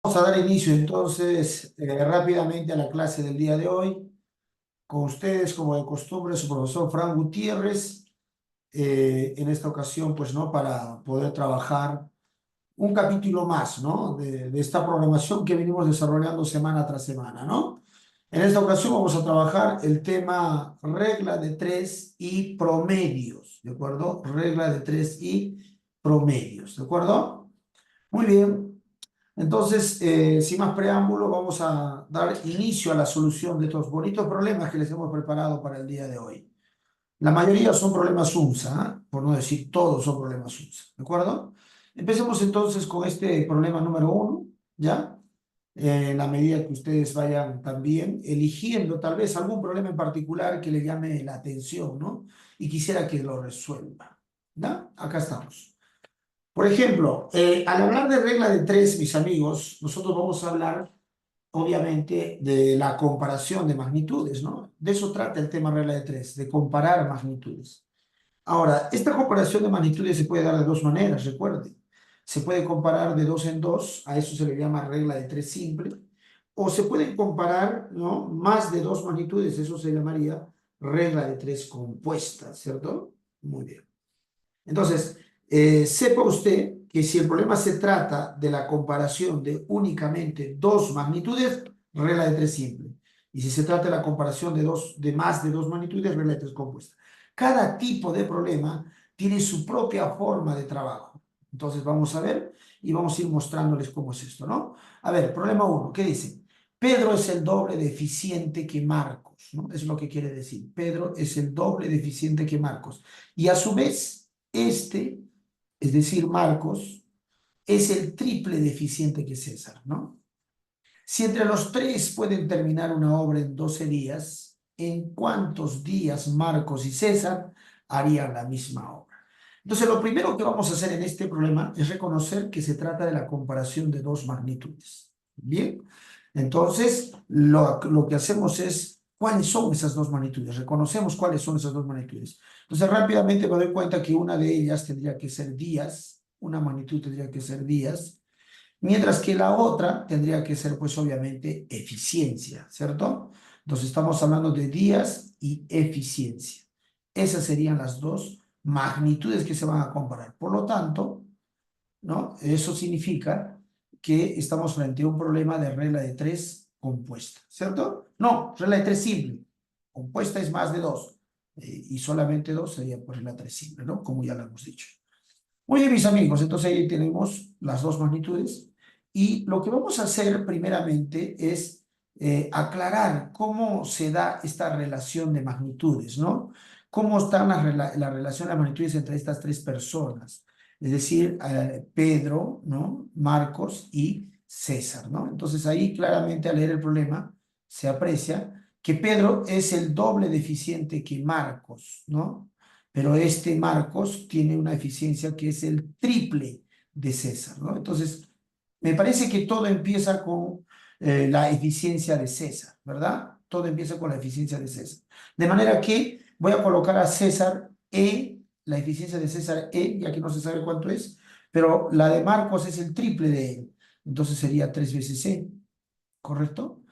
Vamos a dar inicio entonces rápidamente a la clase del día de hoy. Con ustedes, como de costumbre, su profesor Fran Gutiérrez. En esta ocasión, pues, ¿no? Para poder trabajar un capítulo más, ¿no? De esta programación que venimos desarrollando semana tras semana, ¿no? En esta ocasión vamos a trabajar el tema regla de tres y promedios, ¿de acuerdo? Regla de tres y promedios, ¿de acuerdo? Muy bien. Entonces, sin más preámbulo, vamos a dar inicio a la solución de estos bonitos problemas que les hemos preparado para el día de hoy. La mayoría son problemas UNSA, ¿ah? Por no decir todos son problemas UNSA, ¿de acuerdo? Empecemos entonces con este problema número uno, ¿ya? En la medida que ustedes vayan también eligiendo tal vez algún problema en particular que le llame la atención, ¿no? Y quisiera que lo resuelva, ¿ya? Acá estamos. Por ejemplo, al hablar de regla de tres, mis amigos, nosotros vamos a hablar, obviamente, de la comparación de magnitudes, ¿no? De eso trata el tema regla de tres, de comparar magnitudes. Ahora, esta comparación de magnitudes se puede dar de dos maneras, recuerden. Se puede comparar de dos en dos, a eso se le llama regla de tres simple, o se pueden comparar, ¿no? Más de dos magnitudes, eso se llamaría regla de tres compuesta, ¿cierto? Muy bien. Entonces, sepa usted que si el problema se trata de la comparación de únicamente dos magnitudes, regla de tres simple. Y si se trata de la comparación de más de dos magnitudes, regla de tres compuesta. Cada tipo de problema tiene su propia forma de trabajo. Entonces vamos a ver y vamos a ir mostrándoles cómo es esto, ¿no? A ver, problema uno, ¿qué dice? Pedro es el doble de eficiente que Marcos, ¿no? Es lo que quiere decir. Pedro es el doble de eficiente que Marcos. Y a su vez, este, es decir, Marcos, es el triple de eficiente que César, ¿no? Si entre los tres pueden terminar una obra en 12 días, ¿en cuántos días Marcos y César harían la misma obra? Entonces, lo primero que vamos a hacer en este problema es reconocer que se trata de la comparación de dos magnitudes. Bien, entonces lo que hacemos es, ¿cuáles son esas dos magnitudes? Reconocemos cuáles son esas dos magnitudes. Entonces, rápidamente me doy cuenta que una de ellas tendría que ser días, una magnitud tendría que ser días, mientras que la otra tendría que ser, pues obviamente, eficiencia, ¿cierto? Entonces estamos hablando de días y eficiencia. Esas serían las dos magnitudes que se van a comparar. Por lo tanto, ¿no? Eso significa que estamos frente a un problema de regla de tres compuesta, ¿cierto? No, regla de tres simple. Compuesta es más de dos. Y solamente dos sería por regla de tres simple, ¿no? Como ya lo hemos dicho. Muy bien, mis amigos, entonces ahí tenemos las dos magnitudes y lo que vamos a hacer primeramente es aclarar cómo se da esta relación de magnitudes, ¿no? Cómo está la relación de magnitudes entre estas tres personas, es decir, Pedro, ¿no? Marcos y César, ¿no? Entonces ahí claramente al leer el problema se aprecia que Pedro es el doble de eficiente que Marcos, ¿no? Pero este Marcos tiene una eficiencia que es el triple de César, ¿no? Entonces, me parece que todo empieza con la eficiencia de César, ¿verdad? Todo empieza con la eficiencia de César. De manera que voy a colocar a César E, la eficiencia de César E, ya que no se sabe cuánto es, pero la de Marcos es el triple de él. Entonces sería 3 veces E, ¿correcto?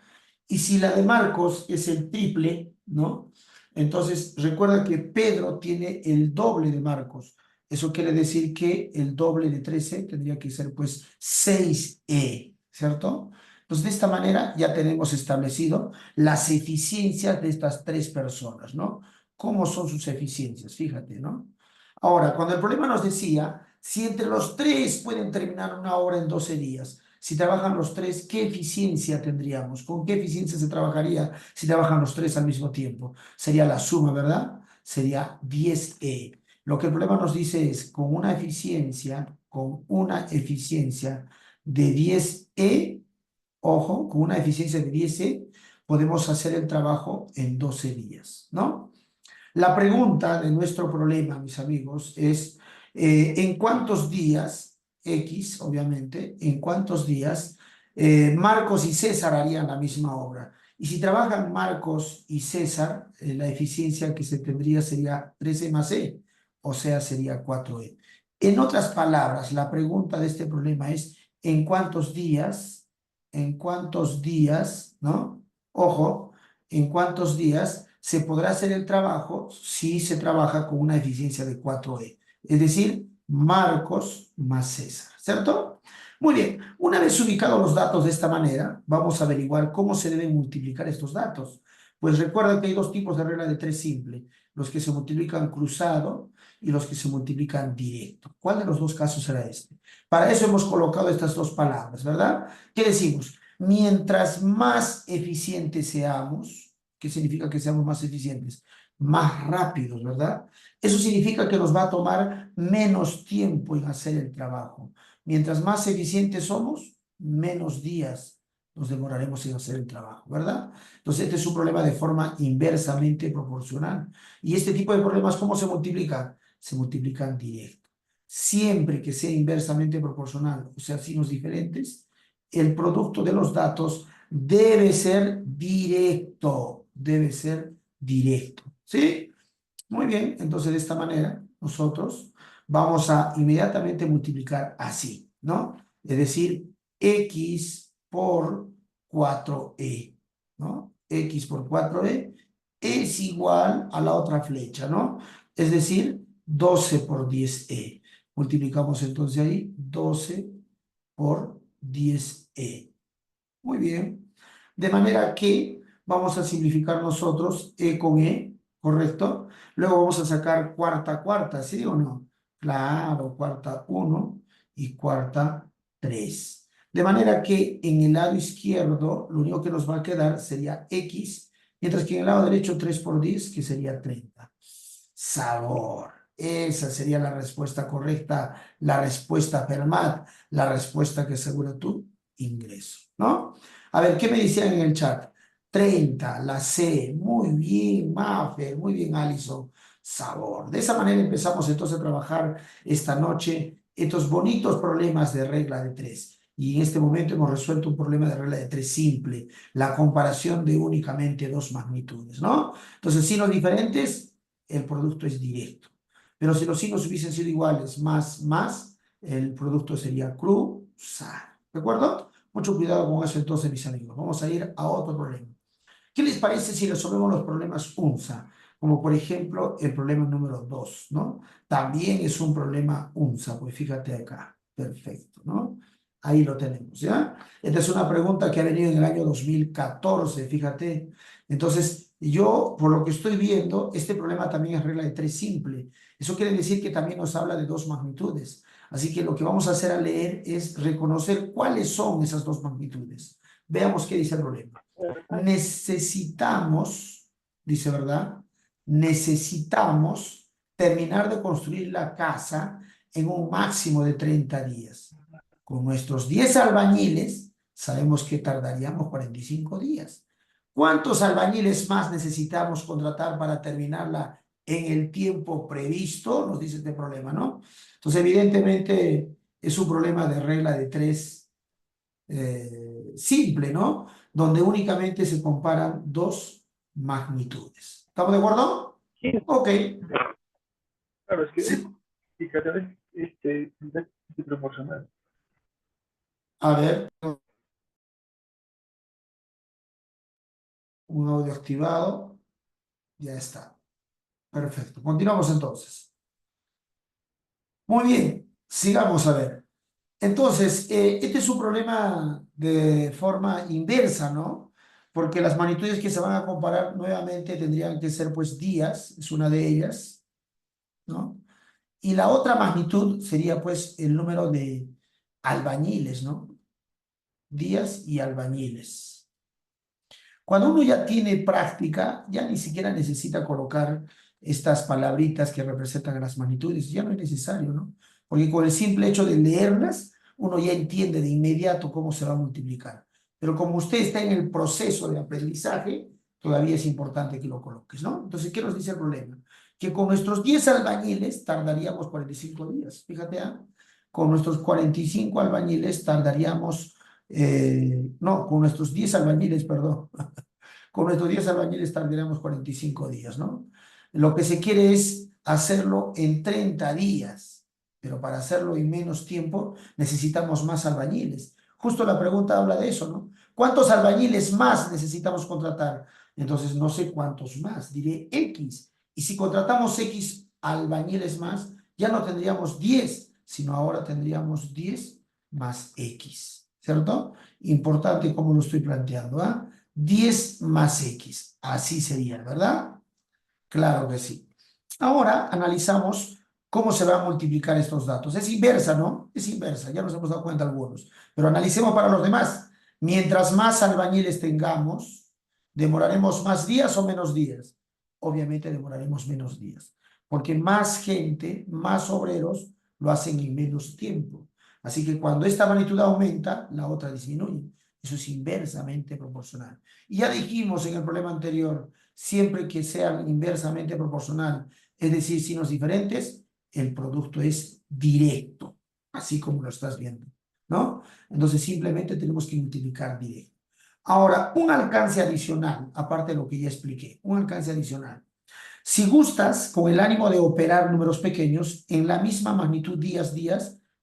Y si la de Marcos es el triple, ¿no? Entonces recuerda que Pedro tiene el doble de Marcos. Eso quiere decir que el doble de 13 tendría que ser pues 6E, ¿cierto? Entonces de esta manera ya tenemos establecido las eficiencias de estas tres personas, ¿no? ¿Cómo son sus eficiencias? Fíjate, ¿no? Ahora, cuando el problema nos decía, si entre los tres pueden terminar una obra en 12 días, si trabajan los tres, ¿qué eficiencia tendríamos? ¿Con qué eficiencia se trabajaría si trabajan los tres al mismo tiempo? Sería la suma, ¿verdad? Sería 10E. Lo que el problema nos dice es, con una eficiencia de 10E, ojo, con una eficiencia de 10E, podemos hacer el trabajo en 12 días, ¿no? La pregunta de nuestro problema, mis amigos, es ¿en cuántos días, X, obviamente, en cuántos días Marcos y César harían la misma obra? Y si trabajan Marcos y César, la eficiencia que se tendría sería 13 más E, o sea, sería 4E. En otras palabras, la pregunta de este problema es ¿en cuántos días en cuántos días, ¿no? Ojo, en cuántos días se podrá hacer el trabajo si se trabaja con una eficiencia de 4E. Es decir, Marcos más César, ¿cierto? Muy bien, una vez ubicados los datos de esta manera, vamos a averiguar cómo se deben multiplicar estos datos. Pues recuerda que hay dos tipos de regla de tres simple, los que se multiplican cruzado y los que se multiplican directo. ¿Cuál de los dos casos será este? Para eso hemos colocado estas dos palabras, ¿verdad? ¿Qué decimos? Mientras más eficientes seamos, ¿qué significa que seamos más eficientes? Más rápidos, ¿verdad? Eso significa que nos va a tomar menos tiempo en hacer el trabajo. Mientras más eficientes somos, menos días nos demoraremos en hacer el trabajo, ¿verdad? Entonces, este es un problema de forma inversamente proporcional. Y este tipo de problemas, ¿cómo se multiplican? Se multiplican directo. Siempre que sea inversamente proporcional, o sea, signos diferentes, el producto de los datos debe ser directo, ¿sí? Muy bien, entonces de esta manera nosotros vamos a inmediatamente multiplicar así, ¿no? Es decir, x por 4e, ¿no? X por 4e es igual a la otra flecha, ¿no? Es decir, 12 por 10e. Multiplicamos entonces ahí 12 por 10e. Muy bien. De manera que vamos a simplificar nosotros e con e, ¿correcto? Luego vamos a sacar cuarta, cuarta, ¿sí o no? Claro, cuarta 1 y cuarta 3. De manera que en el lado izquierdo lo único que nos va a quedar sería x, mientras que en el lado derecho 3 por 10, que sería 30. Sabor. Esa sería la respuesta correcta, la respuesta Fermat, la respuesta que asegura tu ingreso, ¿no? A ver, ¿qué me decían en el chat? 30, la C. Muy bien, Mafer. Muy bien, Alison. Sabor. De esa manera empezamos entonces a trabajar esta noche estos bonitos problemas de regla de tres. Y en este momento hemos resuelto un problema de regla de tres simple, la comparación de únicamente dos magnitudes, ¿no? Entonces, signos diferentes, el producto es directo. Pero si los signos hubiesen sido iguales, más, el producto sería cruzado. ¿De acuerdo? Mucho cuidado con eso entonces, mis amigos. Vamos a ir a otro problema. ¿Qué les parece si resolvemos los problemas UNSA? Como por ejemplo el problema número 2, ¿no? También es un problema UNSA, pues fíjate acá. Perfecto, ¿no? Ahí lo tenemos, ¿ya? Esta es una pregunta que ha venido en el año 2014, fíjate. Entonces, yo, por lo que estoy viendo, este problema también es regla de tres simple. Eso quiere decir que también nos habla de dos magnitudes. Así que lo que vamos a hacer al leer es reconocer cuáles son esas dos magnitudes. Veamos qué dice el problema. Necesitamos, dice, ¿verdad? Necesitamos terminar de construir la casa en un máximo de 30 días. Con nuestros 10 albañiles, sabemos que tardaríamos 45 días. ¿Cuántos albañiles más necesitamos contratar para terminarla en el tiempo previsto? Nos dice este problema, ¿no? Entonces, evidentemente, es un problema de regla de tres simple, ¿no? Donde únicamente se comparan dos magnitudes. ¿Estamos de acuerdo? Sí, Ok. claro, es que es Sí. indicadores proporcional. A ver, un audio activado. Ya está. Perfecto. Continuamos entonces. Muy bien. Sigamos a ver. Entonces, este es un problema de forma inversa, ¿no? Porque las magnitudes que se van a comparar nuevamente tendrían que ser pues días, es una de ellas, ¿no? Y la otra magnitud sería pues el número de albañiles, ¿no? Días y albañiles. Cuando uno ya tiene práctica, ya ni siquiera necesita colocar estas palabritas que representan las magnitudes, ya no es necesario, ¿no? Porque con el simple hecho de leerlas, uno ya entiende de inmediato cómo se va a multiplicar. Pero como usted está en el proceso de aprendizaje, todavía es importante que lo coloques, ¿no? Entonces, ¿qué nos dice el problema? Que con nuestros 10 albañiles tardaríamos 45 días. Fíjate, ¿ah? Con nuestros 45 albañiles tardaríamos, no, con nuestros 10 albañiles, perdón. Con nuestros 10 albañiles tardaríamos 45 días, ¿no? Lo que se quiere es hacerlo en 30 días, pero para hacerlo en menos tiempo necesitamos más albañiles. Justo la pregunta habla de eso, ¿no? ¿Cuántos albañiles más necesitamos contratar? Entonces, no sé cuántos más, diré X. Y si contratamos X albañiles más, ya no tendríamos 10, sino ahora tendríamos 10 más X, ¿cierto? Importante cómo lo estoy planteando, ¿ah? 10 más X, así sería, ¿verdad? Claro que sí. Ahora analizamos cómo se van a multiplicar estos datos. Es inversa, ¿no? Es inversa, ya nos hemos dado cuenta algunos. Pero analicemos para los demás. Mientras más albañiles tengamos, ¿demoraremos más días o menos días? Obviamente demoraremos menos días, porque más gente, más obreros lo hacen en menos tiempo. Así que cuando esta magnitud aumenta, la otra disminuye. Eso es inversamente proporcional. Y ya dijimos en el problema anterior, siempre que sean inversamente proporcional, es decir, signos diferentes, el producto es directo, así como lo estás viendo, ¿no? Entonces simplemente tenemos que multiplicar directo. Ahora, un alcance adicional, aparte de lo que ya expliqué, un alcance adicional. Si gustas, con el ánimo de operar números pequeños, en la misma magnitud días,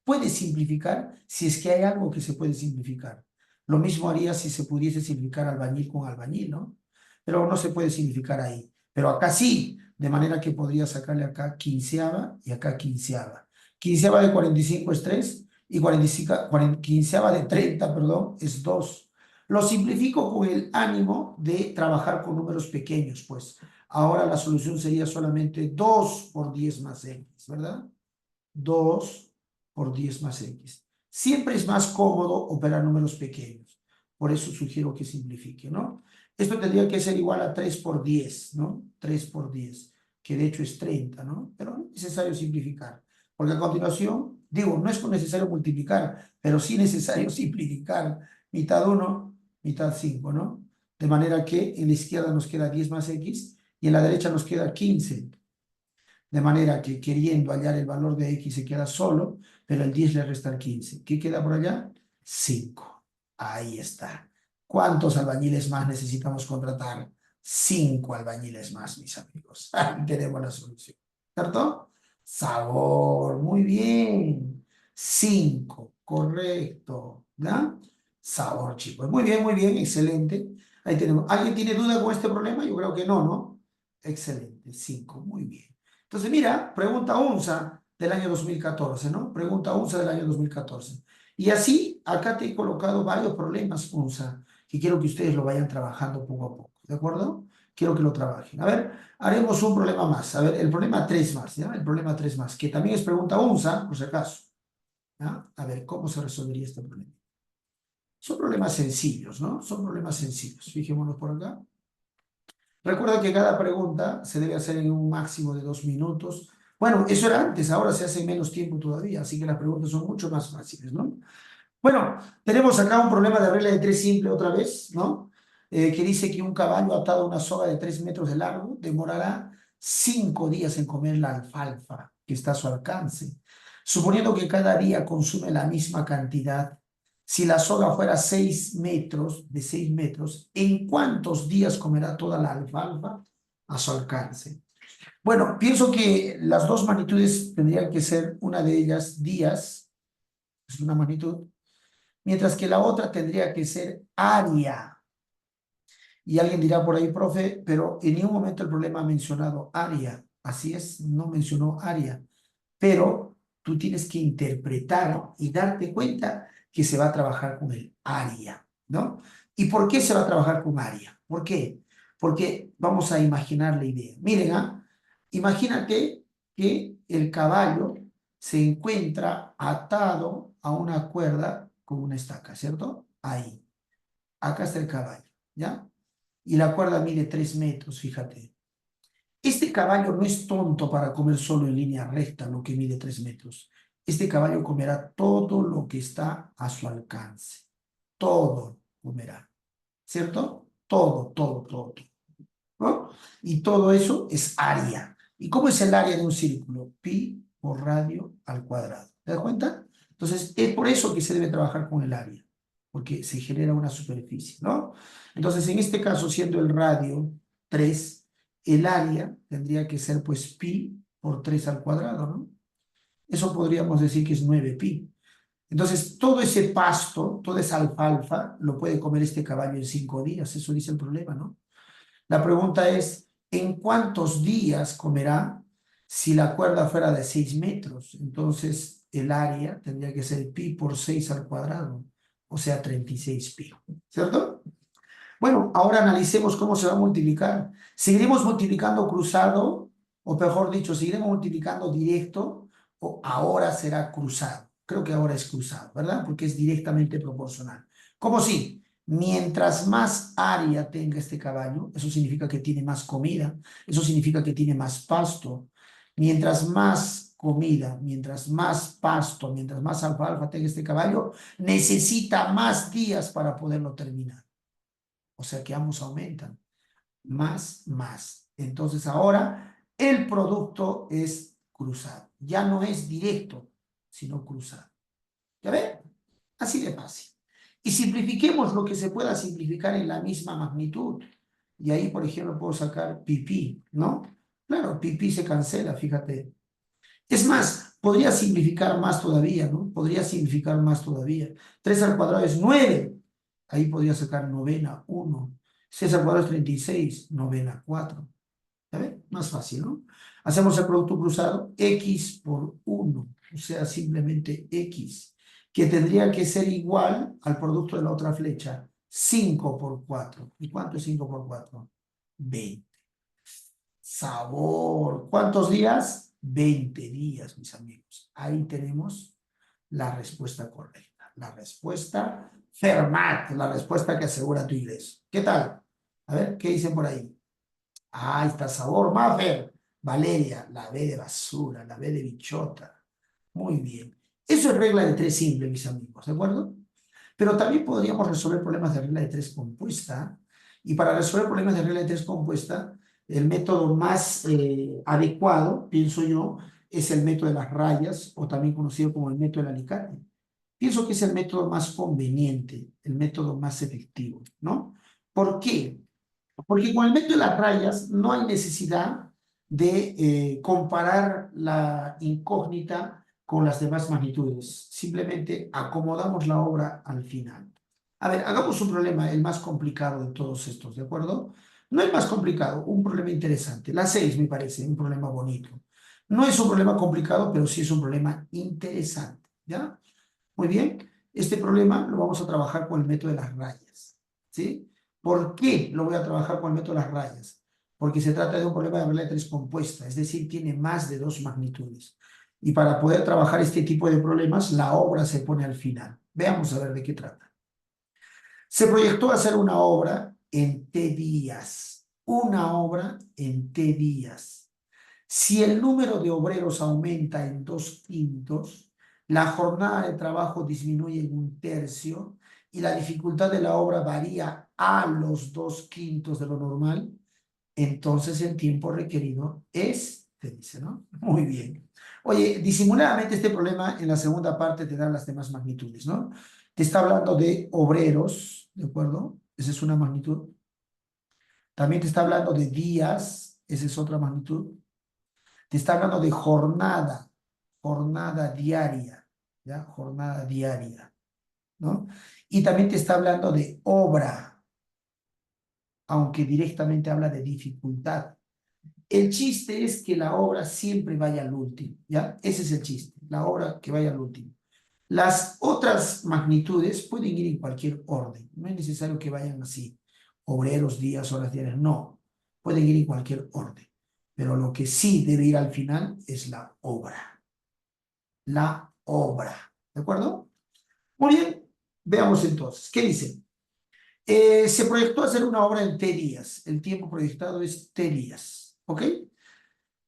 puedes simplificar si es que hay algo que se puede simplificar. Lo mismo haría si se pudiese simplificar albañil con albañil, ¿no? Pero no se puede simplificar ahí. Pero acá sí, de manera que podría sacarle acá quinceava y acá quinceava. Quinceava de 45 es 3 y 45, quinceava de 30, perdón, es 2. Lo simplifico con el ánimo de trabajar con números pequeños, pues. Ahora la solución sería solamente 2 por 10 más X, ¿verdad? 2 por 10 más X. Siempre es más cómodo operar números pequeños. Por eso sugiero que simplifique, ¿no? Esto tendría que ser igual a 3 por 10, ¿no? 3 por 10, que de hecho es 30, ¿no? Pero no es necesario simplificar, porque a continuación, digo, no es necesario multiplicar, pero sí necesario simplificar. Mitad 1, mitad 5, ¿no? De manera que en la izquierda nos queda 10 más X y en la derecha nos queda 15. De manera que queriendo hallar el valor de X se queda solo, pero el 10 le resta el 15. ¿Qué queda por allá? 5. Ahí está. ¿Cuántos albañiles más necesitamos contratar? 5 albañiles más, mis amigos. Ahí tenemos la solución. ¿Cierto? Sabor, muy bien. 5, correcto. ¿Ya? Sabor, chicos. Muy bien, excelente. Ahí tenemos. ¿Alguien tiene duda con este problema? Yo creo que no, ¿no? Excelente, 5, muy bien. Entonces, mira, pregunta UNSA del año 2014, ¿no? Pregunta UNSA del año 2014. Y así, acá te he colocado varios problemas UNSA, que quiero que ustedes lo vayan trabajando poco a poco, ¿de acuerdo? Quiero que lo trabajen. A ver, haremos un problema más. A ver, el problema 3 más, ¿ya? El problema 3 más, que también es pregunta UNSA, por si acaso. ¿Ya? A ver, ¿cómo se resolvería este problema? Son problemas sencillos, ¿no? Son problemas sencillos. Fijémonos por acá. Recuerda que cada pregunta se debe hacer en un máximo de 2 minutos. Bueno, eso era antes, ahora se hace en menos tiempo todavía, así que las preguntas son mucho más fáciles, ¿no? Bueno, tenemos acá un problema de regla de 3 simple otra vez, ¿no? Que dice que un caballo atado a una soga de 3 metros de largo demorará 5 días en comer la alfalfa que está a su alcance. Suponiendo que cada día consume la misma cantidad, si la soga fuera 6 metros, de 6 metros, ¿en cuántos días comerá toda la alfalfa a su alcance? Bueno, pienso que las dos magnitudes tendrían que ser una de ellas días, es una magnitud, mientras que la otra tendría que ser área. Y alguien dirá por ahí, profe, pero en ningún momento el problema ha mencionado área. Así es, no mencionó área. Pero tú tienes que interpretar y darte cuenta que se va a trabajar con el área, ¿no? ¿Y por qué se va a trabajar con área? ¿Por qué? Porque vamos a imaginar la idea. Miren, imagínate que el caballo se encuentra atado a una cuerda con una estaca, ¿cierto? Ahí. Acá está el caballo, ¿ya? Y la cuerda mide 3 metros, fíjate. Este caballo no es tonto para comer solo en línea recta lo que mide 3 metros. Este caballo comerá todo lo que está a su alcance. Todo comerá, ¿cierto? Todo, ¿no? Y todo eso es área. ¿Y cómo es el área de un círculo? Pi por radio al cuadrado. ¿Te das cuenta? Entonces, es por eso que se debe trabajar con el área, porque se genera una superficie, ¿no? Entonces, en este caso, siendo el radio 3, el área tendría que ser, pues, pi por 3 al cuadrado, ¿no? Eso podríamos decir que es 9 pi. Entonces, todo ese pasto, toda esa alfalfa, lo puede comer este caballo en 5 días. Eso dice el problema, ¿no? La pregunta es, ¿en cuántos días comerá si la cuerda fuera de 6 metros? Entonces, el área tendría que ser pi por 6 al cuadrado, o sea, 36 pi, ¿cierto? Bueno, ahora analicemos cómo se va a multiplicar. ¿Seguiremos multiplicando cruzado? O mejor dicho, ¿seguiremos multiplicando directo? ¿O ahora será cruzado? Creo que ahora es cruzado, ¿verdad? Porque es directamente proporcional. ¿Cómo sí? Mientras más área tenga este caballo, eso significa que tiene más comida, eso significa que tiene más pasto. Mientras más comida, mientras más pasto, mientras más alfalfa tenga este caballo, necesita más días para poderlo terminar. O sea que ambos aumentan. Más. Entonces ahora el producto es cruzado. Ya no es directo, sino cruzado. ¿Ya ven? Así de fácil. Y simplifiquemos lo que se pueda simplificar en la misma magnitud. Y ahí, por ejemplo, puedo sacar pipí, ¿no? Claro, pipí se cancela, fíjate. Es más, podría simplificar más todavía, ¿no? Podría simplificar más todavía. 3 al cuadrado es 9. Ahí podría sacar novena 1. 6 al cuadrado es 36. Novena 4. ¿Ya ven? Más fácil, ¿no? Hacemos el producto cruzado. X por 1. O sea, simplemente X. Que tendría que ser igual al producto de la otra flecha. 5 por 4. ¿Y cuánto es 5 por 4? 20. Sabor. ¿Cuántos días? 20 días, mis amigos. Ahí tenemos la respuesta correcta. La respuesta Fermat, la respuesta que asegura tu ingreso. ¿Qué tal? A ver, ¿qué dicen por ahí? Ahí está sabor, Mafer. Valeria, la B de basura, la B de bichota. Muy bien. Eso es regla de 3 simple, mis amigos, ¿de acuerdo? Pero también podríamos resolver problemas de regla de 3 compuesta. Y para resolver problemas de regla de 3 compuesta, el método más adecuado, pienso yo, es el método de las rayas, o también conocido como el método del alicate. Pienso que es el método más conveniente, el método más efectivo, ¿no? ¿Por qué? Porque con el método de las rayas no hay necesidad de comparar la incógnita con las demás magnitudes. Simplemente acomodamos la obra al final. A ver, hagamos un problema, el más complicado de todos estos, ¿de acuerdo? No el más complicado, un problema interesante. La 6 me parece un problema bonito. No es un problema complicado, pero sí es un problema interesante, ¿ya? Muy bien, este problema lo vamos a trabajar con el método de las rayas, ¿sí? ¿Por qué lo voy a trabajar con el método de las rayas? Porque se trata de un problema de regla de 3 compuesta, es decir, tiene más de 2 magnitudes. Y para poder trabajar este tipo de problemas, la obra se pone al final. Veamos a ver de qué trata. Se proyectó hacer una obra en T días. Una obra en T días. Si el número de obreros aumenta en 2/5, la jornada de trabajo disminuye en 1/3 y la dificultad de la obra varía a los 2/5 de lo normal, entonces el tiempo requerido es, te dice, ¿no? Muy bien. Oye, disimuladamente este problema en la segunda parte te da las demás magnitudes, ¿no? Te está hablando de obreros, ¿de acuerdo? Esa es una magnitud. También te está hablando de días, esa es otra magnitud. Te está hablando de jornada diaria, ¿ya? Jornada diaria, ¿no? Y también te está hablando de obra, aunque directamente habla de dificultad. El chiste es que la obra siempre vaya al último, ¿ya? Ese es el chiste, la obra que vaya al último. Las otras magnitudes pueden ir en cualquier orden, no es necesario que vayan así, obreros, días, horas diarias, no, pueden ir en cualquier orden. Pero lo que sí debe ir al final es la obra. La obra. ¿De acuerdo? Muy bien, veamos entonces. ¿Qué dice? Se proyectó hacer una obra en T días. El tiempo proyectado es T días. ¿Ok?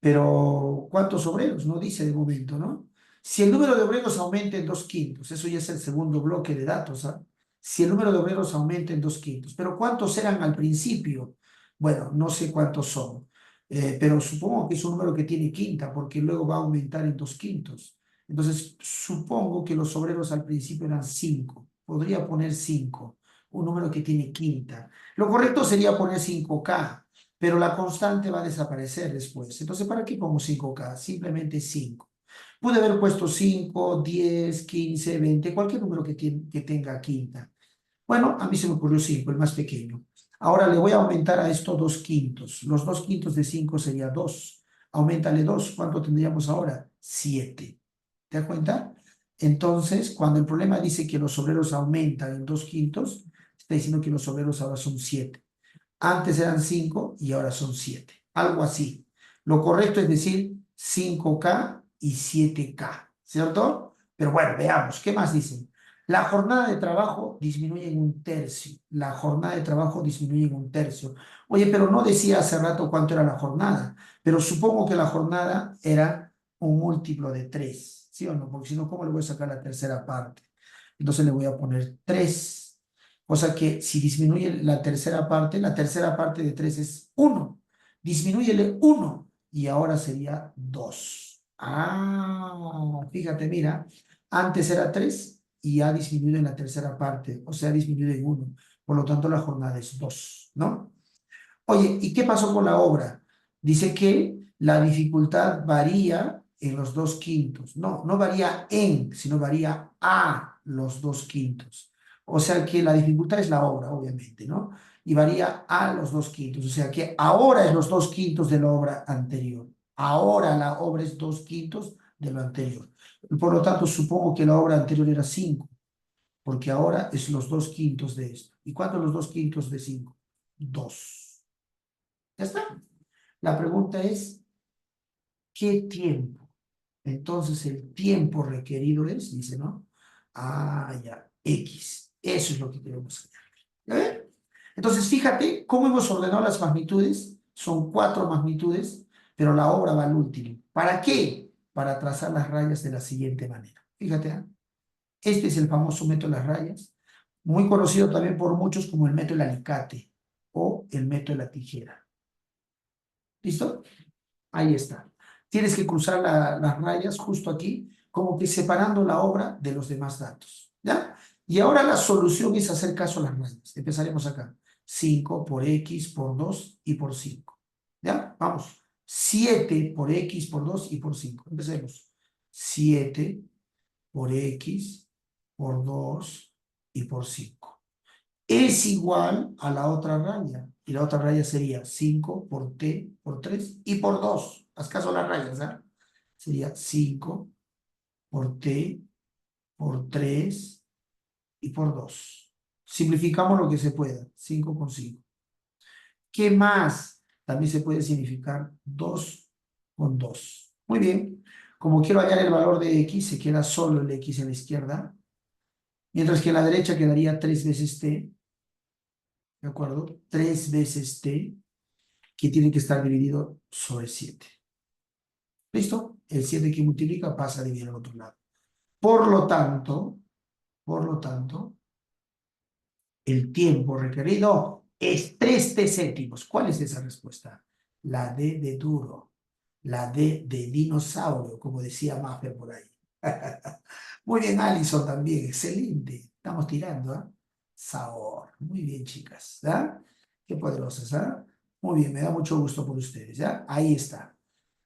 Pero, ¿cuántos obreros? No dice de momento, ¿no? Si el número de obreros aumenta en 2/5, eso ya es el segundo bloque de datos, ¿ah? Si el número de obreros aumenta en 2/5, pero ¿cuántos eran al principio? Bueno, no sé cuántos son, pero supongo que es un número que tiene quinta, porque luego va a aumentar en 2/5. Entonces, supongo que los obreros al principio eran 5. Podría poner 5, un número que tiene quinta. Lo correcto sería poner 5K, pero la constante va a desaparecer después. Entonces, ¿para qué pongo 5K? Simplemente 5. Pude haber puesto 5, 10, 15, 20, cualquier número que tenga quinta. Bueno, a mí se me ocurrió 5, el más pequeño. Ahora le voy a aumentar a esto 2 quintos. Los 2 quintos de 5 sería 2. Auméntale 2. ¿Cuánto tendríamos ahora? 7. ¿Te das cuenta? Entonces, cuando el problema dice que los obreros aumentan en 2 quintos, está diciendo que los obreros ahora son 7. Antes eran 5 y ahora son 7. Algo así. Lo correcto es decir 5K y 7K, ¿cierto? Pero bueno, veamos, ¿qué más dicen? La jornada de trabajo disminuye en un tercio. La jornada de trabajo disminuye en un tercio. Oye, pero no decía hace rato cuánto era la jornada, pero supongo que la jornada era un múltiplo de 3, ¿sí o no? Porque si no, ¿cómo le voy a sacar la tercera parte? Entonces le voy a poner 3. O sea que si disminuye la tercera parte de 3 es 1. Disminúyele 1 y ahora sería 2. Ah, fíjate, mira, antes era 3 y ha disminuido en la tercera parte, o sea, ha disminuido en 1. Por lo tanto, la jornada es 2, ¿no? Oye, ¿y qué pasó con la obra? Dice que la dificultad varía en los 2 quintos. No, no varía en, sino varía a los 2 quintos. O sea que la dificultad es la obra, obviamente, ¿no? Y varía a los 2 quintos. O sea que ahora es los 2 quintos de la obra anterior. Ahora la obra es 2 quintos de lo anterior. Por lo tanto, supongo que la obra anterior era 5, porque ahora es los 2 quintos de esto. ¿Y cuánto es los 2 quintos de 5? 2. Ya está. La pregunta es, ¿qué tiempo? Entonces el tiempo requerido es, dice, ¿no? Ah, ya, X. Eso es lo que queremos hacer. ¿Ya ven? Entonces fíjate cómo hemos ordenado las magnitudes. Son 4 magnitudes, pero la obra va al último. ¿Para qué? Para trazar las rayas de la siguiente manera. Fíjate, ¿ah? Este es el famoso método de las rayas, muy conocido también por muchos como el método del alicate o el método de la tijera. ¿Listo? Ahí está. Tienes que cruzar las rayas justo aquí, como que separando la obra de los demás datos. ¿Ya? Y ahora la solución es hacer caso a las rayas. Empezaremos acá. 5 por X por 2 y por 5. ¿Ya? Vamos. 7 por X por 2 y por 5. Empecemos. 7 por X por 2 y por 5 es igual a la otra raya. Y la otra raya sería 5 por t por 3 y por 2. Haz caso a las rayas, ¿ah? Sería 5 por t por 3 y por 2. Simplificamos lo que se pueda. 5 por 5. ¿Qué más? También se puede significar 2 con 2. Muy bien. Como quiero hallar el valor de x, se queda solo el x en la izquierda. Mientras que en la derecha quedaría 3 veces t. ¿De acuerdo? 3 veces t, que tiene que estar dividido sobre 7. ¿Listo? El 7 que multiplica pasa a dividir al otro lado. Por lo tanto, el tiempo requerido es 3 t céntimos. ¿Cuál es esa respuesta? La D de duro, la D de dinosaurio, como decía Mafia por ahí. Muy bien, Alison también, excelente. Estamos tirando, ¿ah? Sabor. Muy bien, chicas. ¿Ya? Qué poderosas, ¿ah? Muy bien, me da mucho gusto por ustedes, ¿ya? Ahí está.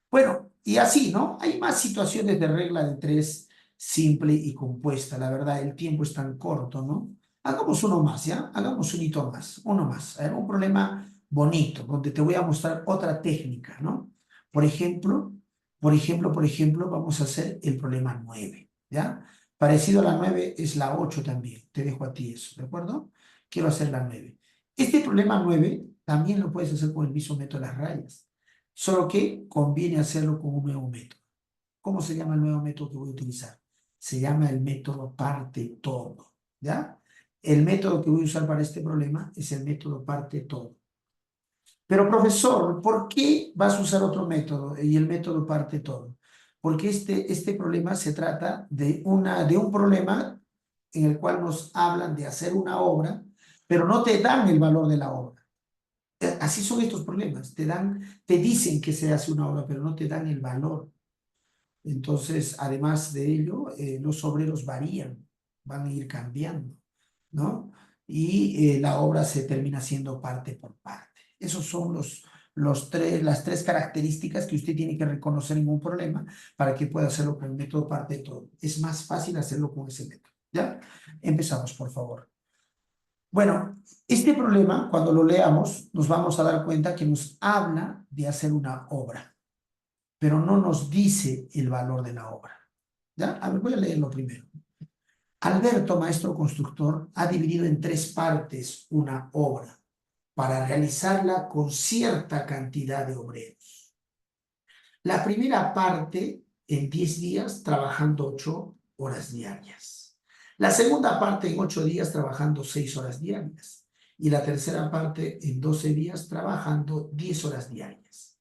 Bueno, y así, ¿no? Hay más situaciones de regla de 3 simple y compuesta. La verdad, el tiempo es tan corto, ¿no? Hagamos uno más, ¿ya? Hagamos un hito más, uno más. A ver, un problema bonito, donde te voy a mostrar otra técnica, ¿no? Por ejemplo, vamos a hacer el problema 9, ¿ya? Parecido a la 9 es la 8 también. Te dejo a ti eso, ¿de acuerdo? Quiero hacer la 9. Este problema 9 también lo puedes hacer con el mismo método de las rayas. Solo que conviene hacerlo con un nuevo método. ¿Cómo se llama el nuevo método que voy a utilizar? Se llama el método parte todo, ¿ya? El método que voy a usar para este problema es el método parte todo. Pero profesor, ¿por qué vas a usar otro método y el método parte todo? Porque este problema se trata de un problema en el cual nos hablan de hacer una obra, pero no te dan el valor de la obra. Así son estos problemas, te dicen que se hace una obra, pero no te dan el valor. Entonces, además de ello, los obreros varían, van a ir cambiando, ¿no? Y la obra se termina siendo parte por parte. Esos son las tres características que usted tiene que reconocer en un problema para que pueda hacerlo con el método parte de todo. Es más fácil hacerlo con ese método. ¿Ya? Empezamos, por favor. Bueno, este problema, cuando lo leamos, nos vamos a dar cuenta que nos habla de hacer una obra, pero no nos dice el valor de la obra. ¿Ya? A ver, voy a leerlo primero. Alberto, maestro constructor, ha dividido en tres partes una obra para realizarla con cierta cantidad de obreros. La primera parte en 10 días trabajando 8 horas diarias. La segunda parte en 8 días trabajando 6 horas diarias. Y la tercera parte en 12 días trabajando 10 horas diarias.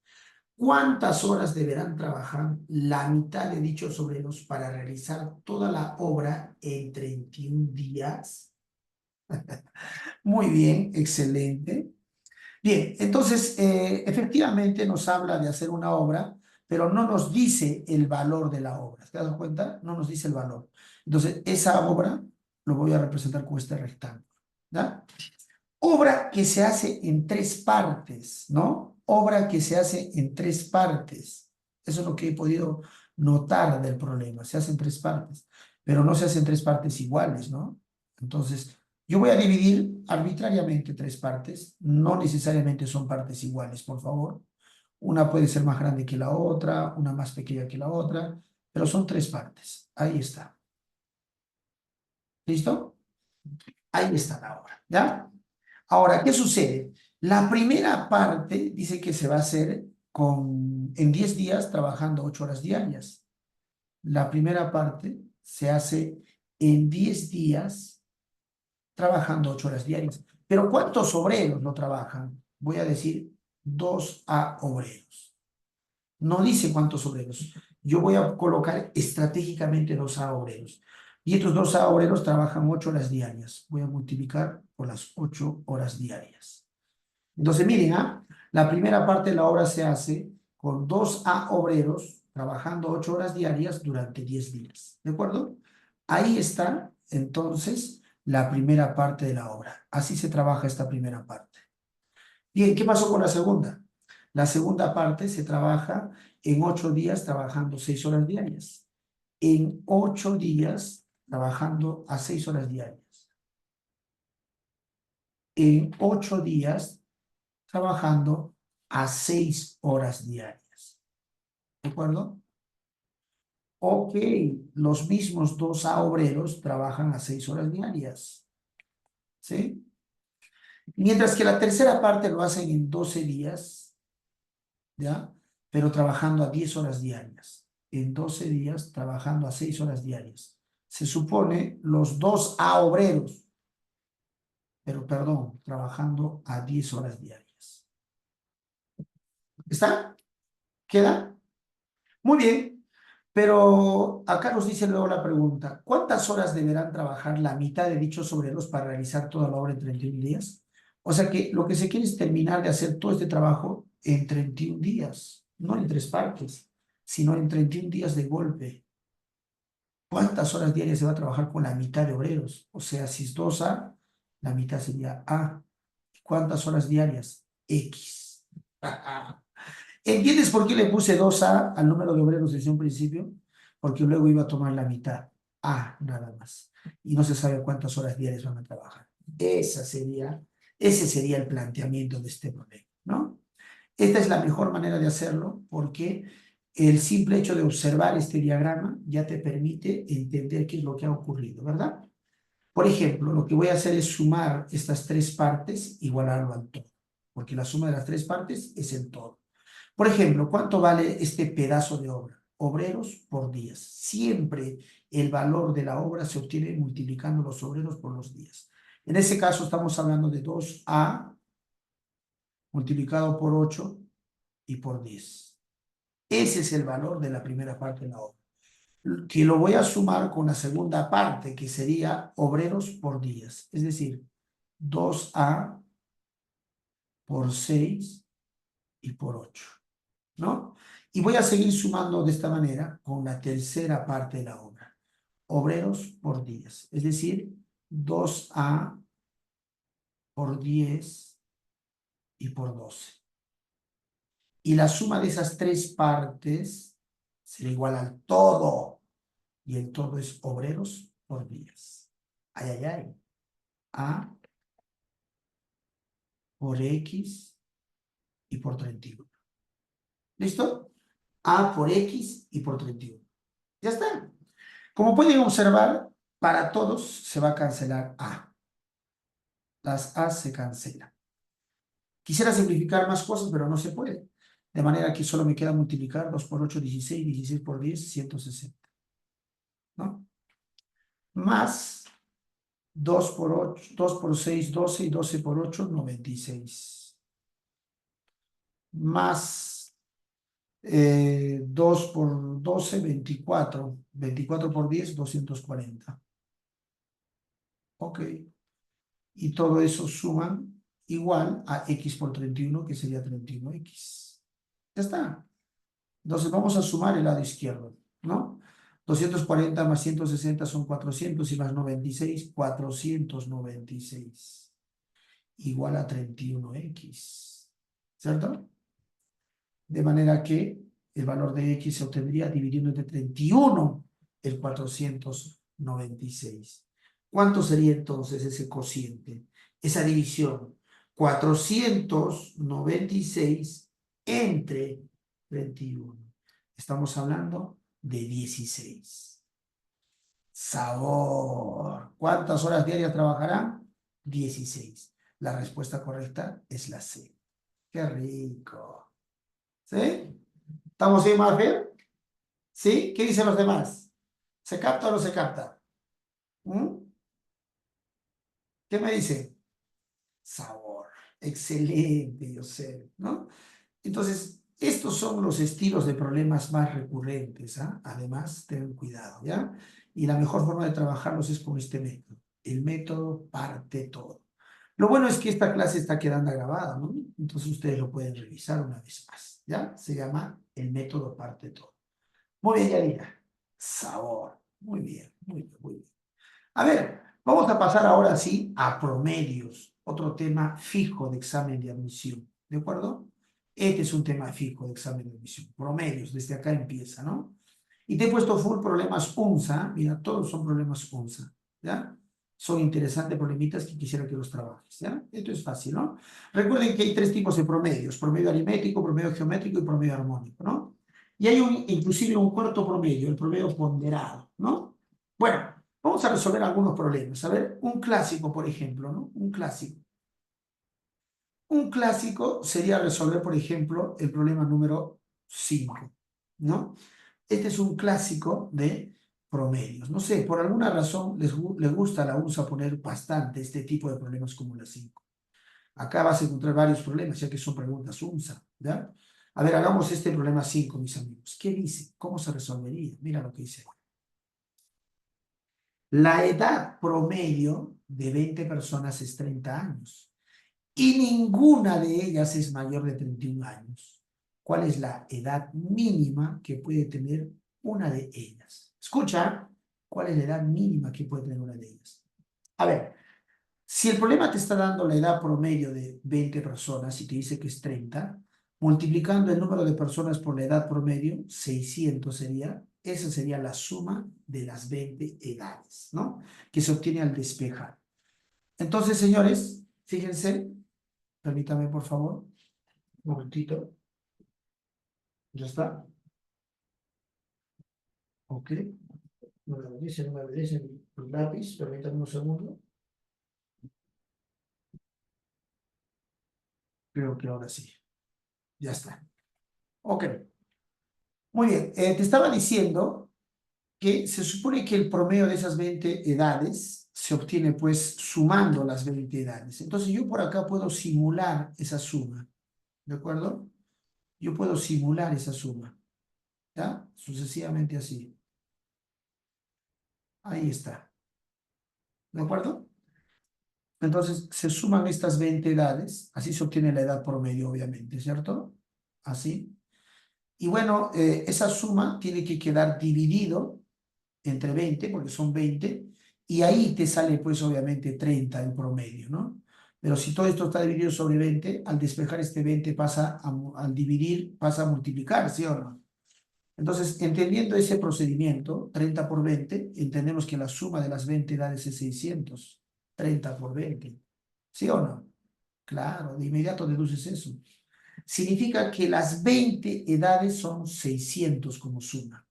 ¿Cuántas horas deberán trabajar la mitad de dichos obreros para realizar toda la obra en 31 días? Muy bien, excelente. Bien, entonces, efectivamente nos habla de hacer una obra, pero no nos dice el valor de la obra. ¿Te das cuenta? No nos dice el valor. Entonces, esa obra lo voy a representar con este rectángulo. ¿Ya? Obra que se hace en tres partes, ¿no? Obra que se hace en tres partes. Eso es lo que he podido notar del problema. Se hace en tres partes, pero no se hace en tres partes iguales, ¿no? Entonces, yo voy a dividir arbitrariamente tres partes. No necesariamente son partes iguales, por favor. Una puede ser más grande que la otra, una más pequeña que la otra, pero son tres partes. Ahí está. ¿Listo? Ahí está la obra, ¿ya? Ahora, ¿qué sucede? La primera parte dice que se va a hacer en 10 días trabajando 8 horas diarias. La primera parte se hace en 10 días trabajando 8 horas diarias. Pero ¿cuántos obreros lo trabajan? Voy a decir 2 obreros. No dice cuántos obreros. Yo voy a colocar estratégicamente 2 obreros. Y estos 2 obreros trabajan 8 horas diarias. Voy a multiplicar por las 8 horas diarias. Entonces, miren, la primera parte de la obra se hace con 2 obreros trabajando 8 horas diarias durante 10 días. ¿De acuerdo? Ahí está, entonces, la primera parte de la obra. Así se trabaja esta primera parte. Bien, ¿qué pasó con la segunda? La segunda parte se trabaja en 8 días trabajando 6 horas diarias. En 8 días trabajando a 6 horas diarias. En 8 días trabajando a 6 horas diarias. ¿De acuerdo? Ok, los mismos 2 obreros trabajan a 6 horas diarias. ¿Sí? Mientras que la tercera parte lo hacen en 12 días, ¿ya? Pero trabajando a 10 horas diarias. En 12 días trabajando a 6 horas diarias. Se supone los 2 obreros, pero perdón, trabajando a 10 horas diarias. ¿Está? ¿Queda? Muy bien, pero acá nos dice luego la pregunta, ¿cuántas horas deberán trabajar la mitad de dichos obreros para realizar toda la obra en 31 días? O sea que lo que se quiere es terminar de hacer todo este trabajo en 31 días, no en tres partes, sino en 31 días de golpe. ¿Cuántas horas diarias se va a trabajar con la mitad de obreros? O sea, si es 2 la mitad sería A. ¿Cuántas horas diarias? X. ¿Entiendes por qué le puse 2 al número de obreros desde un principio? Porque luego iba a tomar la mitad, nada más. Y no se sabe cuántas horas diarias van a trabajar. Ese sería el planteamiento de este problema, ¿no? Esta es la mejor manera de hacerlo porque el simple hecho de observar este diagrama ya te permite entender qué es lo que ha ocurrido, ¿verdad? Por ejemplo, lo que voy a hacer es sumar estas tres partes, igualarlo al todo, porque la suma de las tres partes es el todo. Por ejemplo, ¿cuánto vale este pedazo de obra? Obreros por días. Siempre el valor de la obra se obtiene multiplicando los obreros por los días. En ese caso estamos hablando de 2A multiplicado por 8 y por 10. Ese es el valor de la primera parte de la obra. Que lo voy a sumar con la segunda parte, que sería obreros por días. Es decir, 2A por 6 y por 8. ¿No? Y voy a seguir sumando de esta manera con la tercera parte de la obra. Obreros por días, es decir, 2A por 10 y por 12. Y la suma de esas tres partes será igual al todo. Y el todo es obreros por días. Ay, ay, ay. A por X y por 31. ¿Listo? A por X y por 31. Ya está. Como pueden observar, para todos se va a cancelar A. Las A se cancelan. Quisiera simplificar más cosas, pero no se puede. De manera que solo me queda multiplicar 2 por 8, 16, 16 por 10, 160. ¿No? Más 2 por 8, 2 por 6, 12 y 12 por 8, 96. Más 2 por 12, 24. 24 por 10, 240. Ok. Y todo eso suman igual a X por 31, que sería 31X. Ya está. Entonces vamos a sumar el lado izquierdo, ¿no? 240 más 160 son 400 y más 96, 496. Igual a 31X. ¿Cierto? De manera que el valor de X se obtendría dividiendo entre 31 el 496. ¿Cuánto sería entonces ese cociente? Esa división. 496 entre 31. Estamos hablando de 16. Sabor. ¿Cuántas horas diarias trabajarán? 16. La respuesta correcta es la C. ¡Qué rico! ¿Sí? ¿Estamos bien, Marfer? ¿Sí? ¿Qué dicen los demás? ¿Se capta o no se capta? ¿Mm? ¿Qué me dice? Sabor. Excelente, yo sé, ¿no? Entonces, estos son los estilos de problemas más recurrentes, ¿ah? Además, ten cuidado, ¿ya? Y la mejor forma de trabajarlos es con este método. El método parte todo. Lo bueno es que esta clase está quedando grabada, ¿no? Entonces ustedes lo pueden revisar una vez más, ¿ya? Se llama el método parte todo. Muy bien, Yanina. Sabor. Muy bien, muy bien, muy bien. A ver, vamos a pasar ahora sí a promedios, otro tema fijo de examen de admisión, ¿de acuerdo? Este es un tema fijo de examen de admisión, promedios, desde acá empieza, ¿no? Y te he puesto full problemas UNSA, mira, todos son problemas UNSA, ¿ya? Son interesantes problemitas que quisiera que los trabajes, ¿ya? Esto es fácil, ¿no? Recuerden que hay tres tipos de promedios, promedio aritmético, promedio geométrico y promedio armónico, ¿no? Y hay inclusive un cuarto promedio, el promedio ponderado, ¿no? Bueno, vamos a resolver algunos problemas. A ver, un clásico, por ejemplo, ¿no? Un clásico. Un clásico sería resolver, por ejemplo, el problema número 5, ¿no? Este es un clásico de promedios. No sé, por alguna razón les gusta a la UNSA poner bastante este tipo de problemas como la 5. Acá vas a encontrar varios problemas, ya que son preguntas UNSA, ¿ya? A ver, hagamos este problema 5, mis amigos. ¿Qué dice? ¿Cómo se resolvería? Mira lo que dice. La edad promedio de 20 personas es 30 años y ninguna de ellas es mayor de 31 años. ¿Cuál es la edad mínima que puede tener una de ellas? Escucha, ¿cuál es la edad mínima que puede tener una de ellas? A ver, si el problema te está dando la edad promedio de 20 personas y te dice que es 30, multiplicando el número de personas por la edad promedio, 600 sería, esa sería la suma de las 20 edades, ¿no? Que se obtiene al despejar. Entonces, señores, fíjense, permítame por favor, un momentito, ya está, ok, no me obedece el lápiz, permítame un segundo, creo que ahora sí, ya está, ok, muy bien, te estaba diciendo que se supone que el promedio de esas 20 edades se obtiene pues sumando las 20 edades. Entonces yo por acá puedo simular esa suma, ¿de acuerdo? Yo puedo simular esa suma, ¿ya? Sucesivamente así. Ahí está, ¿de acuerdo? Entonces se suman estas 20 edades, así se obtiene la edad promedio, obviamente, ¿cierto? Así. Y bueno, esa suma tiene que quedar dividido entre 20, porque son 20, y ahí te sale pues obviamente 30 en promedio, ¿no? Pero si todo esto está dividido sobre 20, al despejar este 20 al dividir, pasa a multiplicar, ¿sí o no? Entonces, entendiendo ese procedimiento, 30 por 20, entendemos que la suma de las 20 edades es 600. 30 por 20, ¿sí o no? Claro, de inmediato deduces eso. Significa que las 20 edades son 600 como suma.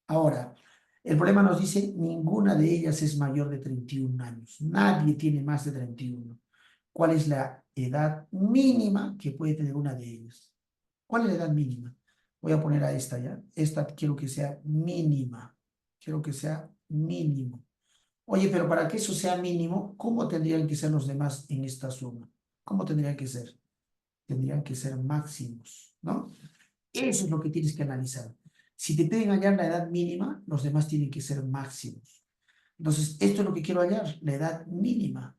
Ahora, el problema nos dice, ninguna de ellas es mayor de 31 años. Nadie tiene más de 31. ¿Cuál es la edad mínima que puede tener una de ellas? ¿Cuál es la edad mínima? Voy a poner a esta ya. Esta quiero que sea mínima. Quiero que sea mínimo. Oye, pero para que eso sea mínimo, ¿cómo tendrían que ser los demás en esta suma? ¿Cómo tendrían que ser? Tendrían que ser máximos, ¿no? Eso es lo que tienes que analizar. Si te piden hallar la edad mínima, los demás tienen que ser máximos. Entonces, esto es lo que quiero hallar, la edad mínima.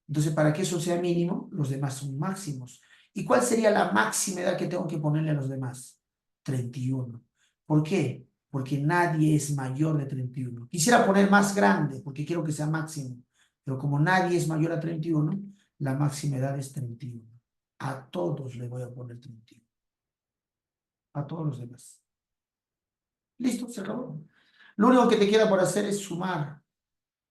Entonces, para que eso sea mínimo, los demás son máximos. ¿Y cuál sería la máxima edad que tengo que ponerle a los demás? 31. ¿Por qué? Porque nadie es mayor de 31. Quisiera poner más grande, porque quiero que sea máximo. Pero como nadie es mayor a 31, la máxima edad es 31. A todos le voy a poner 31. A todos los demás. Listo, se acabó. Lo único que te queda por hacer es sumar.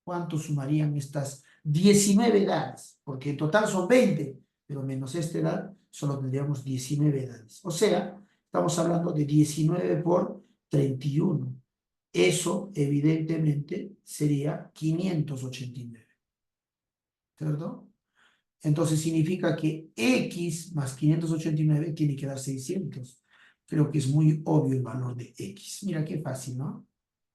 ¿Cuánto sumarían estas 19 edades? Porque en total son 20, pero menos esta edad, solo tendríamos 19 edades. O sea, estamos hablando de 19 por 31. Eso, evidentemente, sería 589. ¿Cierto? Entonces significa que x más 589 tiene que dar 600. Creo que es muy obvio el valor de x. Mira qué fácil, ¿no?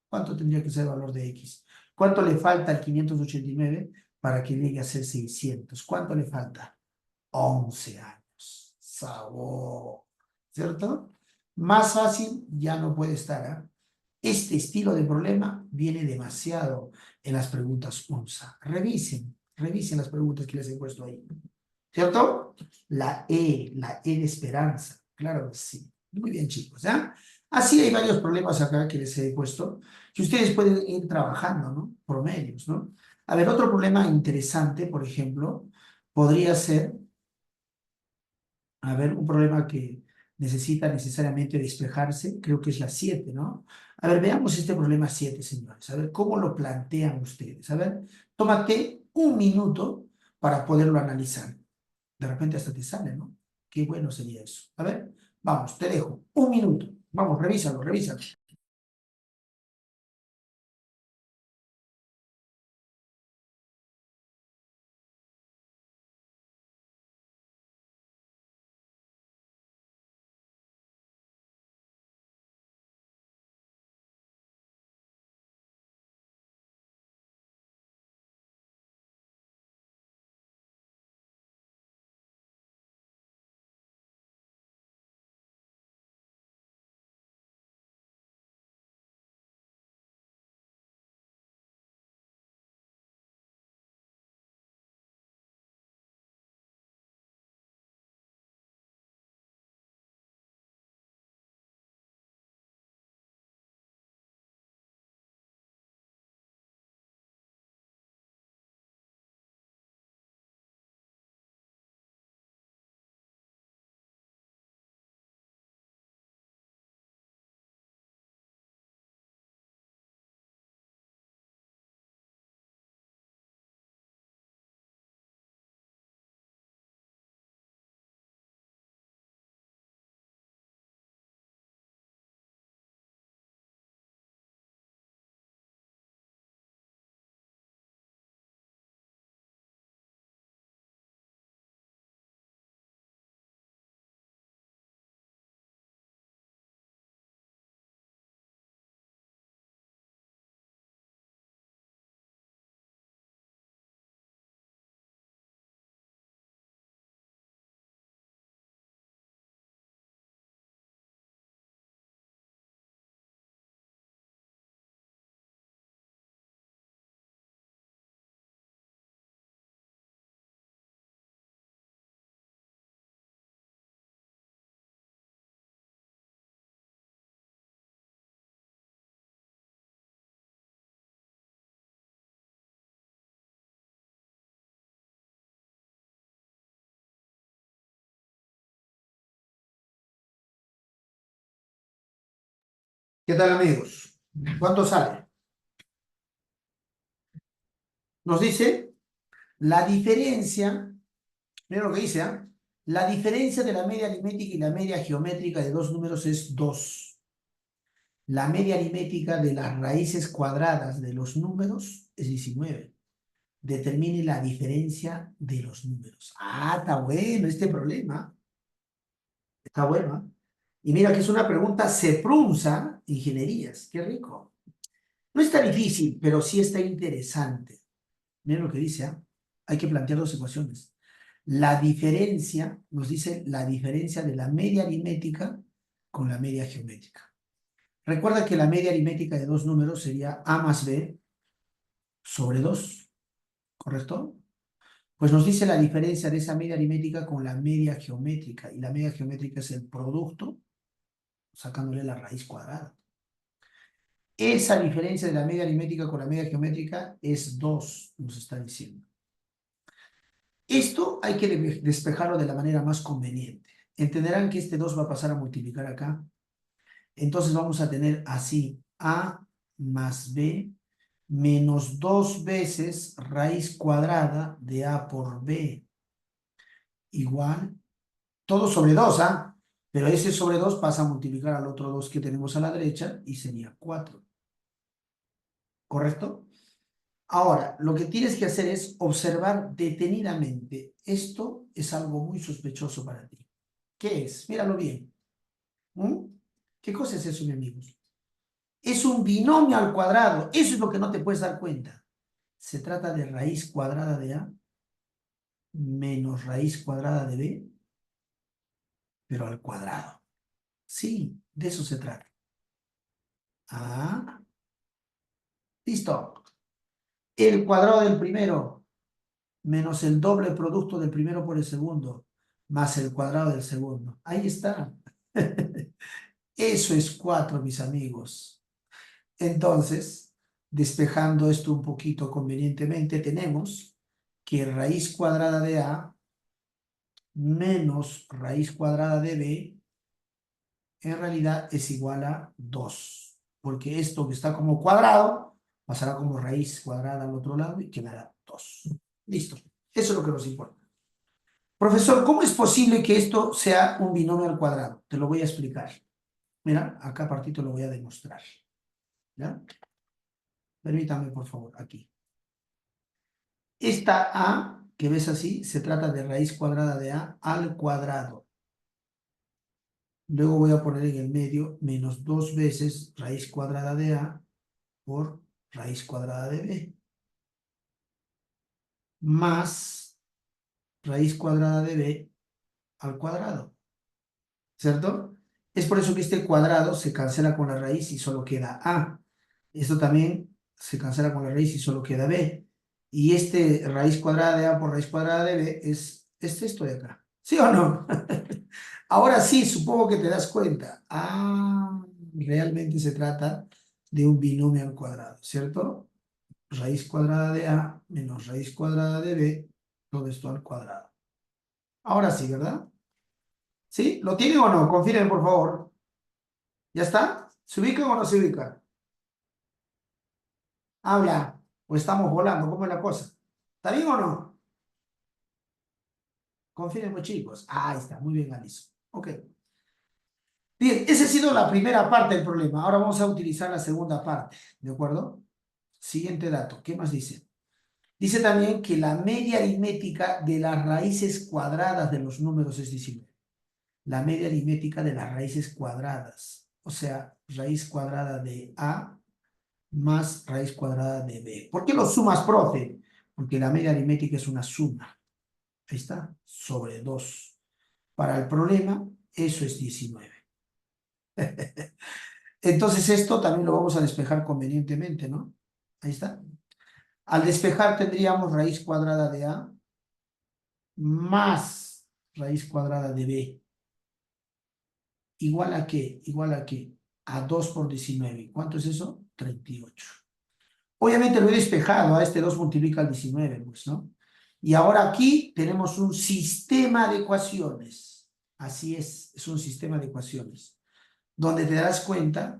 ¿Cuánto tendría que ser el valor de x? ¿Cuánto le falta al 589 para que llegue a ser 600? ¿Cuánto le falta? 11 años. Sabor. ¿Cierto? Más fácil ya no puede estar. ¿Eh? Este estilo de problema viene demasiado en las preguntas UNSA. Revisen las preguntas que les he puesto ahí. ¿Cierto? La E de esperanza. Claro que sí. Muy bien, chicos. ¿Ya? Así hay varios problemas acá que les he puesto, que ustedes pueden ir trabajando, ¿no? Promedios, ¿no? A ver, otro problema interesante, por ejemplo, podría ser, a ver, un problema que necesita necesariamente despejarse, creo que es la 7, ¿no? A ver, veamos este problema 7, señores. A ver, ¿cómo lo plantean ustedes? A ver, tómate un minuto para poderlo analizar. De repente hasta te sale, ¿no? Qué bueno sería eso. A ver, vamos, te dejo un minuto. Vamos, revísalo, revísalo. ¿Qué tal, amigos? ¿Cuánto sale? Nos dice la diferencia, mira lo que dice, ¿ah? La diferencia de la media aritmética y la media geométrica de dos números es 2. La media aritmética de las raíces cuadradas de los números es 19. Determine la diferencia de los números. Ah, está bueno este problema. Está bueno, ¿ah? Y mira que es una pregunta Seprunza Ingenierías. Qué rico. No está difícil, pero sí está interesante. Miren lo que dice, ¿ah? Hay que plantear dos ecuaciones. La diferencia, nos dice la diferencia de la media aritmética con la media geométrica. Recuerda que la media aritmética de dos números sería A más B sobre 2, ¿correcto? Pues nos dice la diferencia de esa media aritmética con la media geométrica. Y la media geométrica es el producto, sacándole la raíz cuadrada. Esa diferencia de la media aritmética con la media geométrica es 2, nos está diciendo. Esto hay que despejarlo de la manera más conveniente. Entenderán que este 2 va a pasar a multiplicar acá. Entonces vamos a tener así A más B menos 2 veces raíz cuadrada de A por B igual, todo sobre 2, ¿ah? Pero ese sobre 2 pasa a multiplicar al otro 2 que tenemos a la derecha y sería 4. ¿Correcto? Ahora, lo que tienes que hacer es observar detenidamente. Esto es algo muy sospechoso para ti. ¿Qué es? Míralo bien. ¿Mm? ¿Qué cosa es eso, mi amigos? Es un binomio al cuadrado. Eso es lo que no te puedes dar cuenta. Se trata de raíz cuadrada de A menos raíz cuadrada de B, pero al cuadrado. Sí, de eso se trata. Ah, listo. El cuadrado del primero menos el doble producto del primero por el segundo, más el cuadrado del segundo. Ahí está. Eso es 4, mis amigos. Entonces, despejando esto un poquito convenientemente, tenemos que raíz cuadrada de A menos raíz cuadrada de B en realidad es igual a 2. Porque esto que está como cuadrado pasará como raíz cuadrada al otro lado y quedará 2. Listo. Eso es lo que nos importa. Profesor, ¿cómo es posible que esto sea un binomio al cuadrado? Te lo voy a explicar. Mira, acá a partir te lo voy a demostrar. ¿Ya? Permítame, por favor, aquí. Esta A, que ves así, se trata de raíz cuadrada de A al cuadrado. Luego voy a poner en el medio menos 2 veces raíz cuadrada de A por raíz cuadrada de B. Más raíz cuadrada de B al cuadrado. ¿Cierto? Es por eso que este cuadrado se cancela con la raíz y solo queda A. Esto también se cancela con la raíz y solo queda B. Y este raíz cuadrada de A por raíz cuadrada de B es esto de acá. ¿Sí o no? Ahora sí, supongo que te das cuenta. Ah, realmente se trata de un binomio al cuadrado, ¿cierto? Raíz cuadrada de A menos raíz cuadrada de B, todo esto al cuadrado. Ahora sí, ¿verdad? ¿Sí? ¿Lo tienen o no? Confirmen, por favor. ¿Ya está? ¿Se ubican o no se ubican? Habla. O estamos volando. ¿Cómo es la cosa? ¿Está bien o no? Confirmen, chicos. Ahí está. Muy bien, Alison. Ok. Bien, esa ha sido la primera parte del problema. Ahora vamos a utilizar la segunda parte. ¿De acuerdo? Siguiente dato. ¿Qué más dice? Dice también que la media aritmética de las raíces cuadradas de los números es 19. La media aritmética de las raíces cuadradas. O sea, raíz cuadrada de A más raíz cuadrada de B. ¿Por qué lo sumas, profe? Porque la media aritmética es una suma. Ahí está, sobre 2. Para el problema, eso es 19. Entonces esto también lo vamos a despejar convenientemente, ¿no? Ahí está. Al despejar tendríamos raíz cuadrada de A más raíz cuadrada de B. ¿Igual a qué? ¿Igual a qué? A 2 por 19. ¿Cuánto es eso? 38. Obviamente lo he despejado, a este 2 multiplica el 19, pues, ¿no? Y ahora aquí tenemos un sistema de ecuaciones. Así es un sistema de ecuaciones. Donde te das cuenta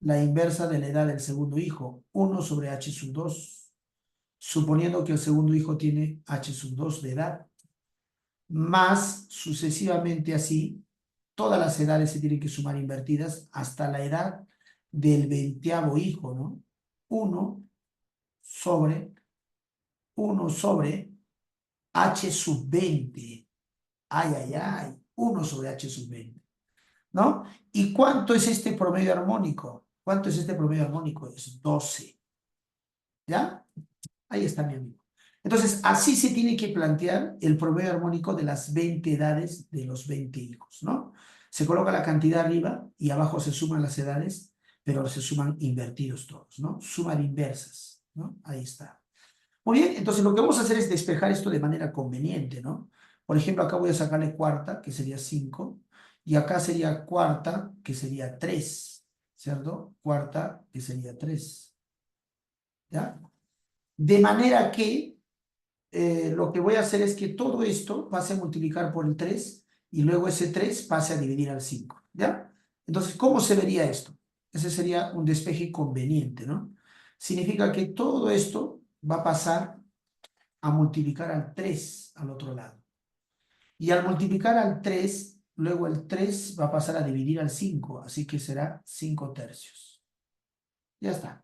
la inversa de la edad del segundo hijo, 1 sobre h sub 2, suponiendo que el segundo hijo tiene h sub 2 de edad, más sucesivamente así, todas las edades se tienen que sumar invertidas hasta la edad del 20º hijo, ¿no? 1 sobre h sub 20. Ay, ay, ay. 1 sobre h sub 20. ¿No? ¿Y cuánto es este promedio armónico? ¿Cuánto es este promedio armónico? Es 12. ¿Ya? Ahí está mi amigo. Entonces, así se tiene que plantear el promedio armónico de las 20 edades de los 20 hijos, ¿no? Se coloca la cantidad arriba y abajo se suman las edades, pero se suman invertidos todos, ¿no? Suman inversas, ¿no? Ahí está. Muy bien, entonces lo que vamos a hacer es despejar esto de manera conveniente, ¿no? Por ejemplo, acá voy a sacarle cuarta, que sería 5, y acá sería cuarta, que sería 3, ¿cierto? Cuarta, que sería 3, ¿ya? De manera que lo que voy a hacer es que todo esto pase a multiplicar por el 3 y luego ese 3 pase a dividir al 5, ¿ya? Entonces, ¿cómo se vería esto? Ese sería un despeje conveniente, ¿no? Significa que todo esto va a pasar a multiplicar al 3 al otro lado. Y al multiplicar al 3, luego el 3 va a pasar a dividir al 5, así que será 5 tercios. Ya está.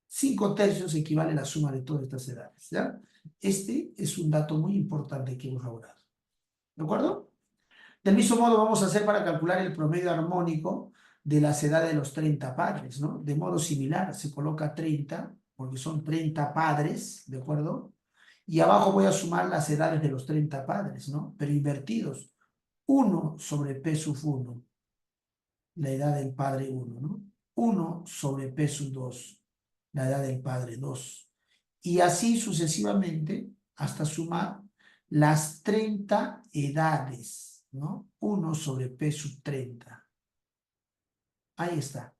5 tercios equivale a la suma de todas estas edades, ¿ya? Este es un dato muy importante que hemos logrado. ¿De acuerdo? Del mismo modo vamos a hacer para calcular el promedio armónico de las edades de los 30 padres, ¿no? De modo similar, se coloca 30, porque son 30 padres, ¿de acuerdo? Y abajo voy a sumar las edades de los 30 padres, ¿no? Pero invertidos. 1 sobre P sub 1, la edad del padre 1, ¿no? 1 sobre P sub 2, la edad del padre 2. Y así sucesivamente hasta sumar las 30 edades, ¿no? 1 sobre P sub 30. Ahí está.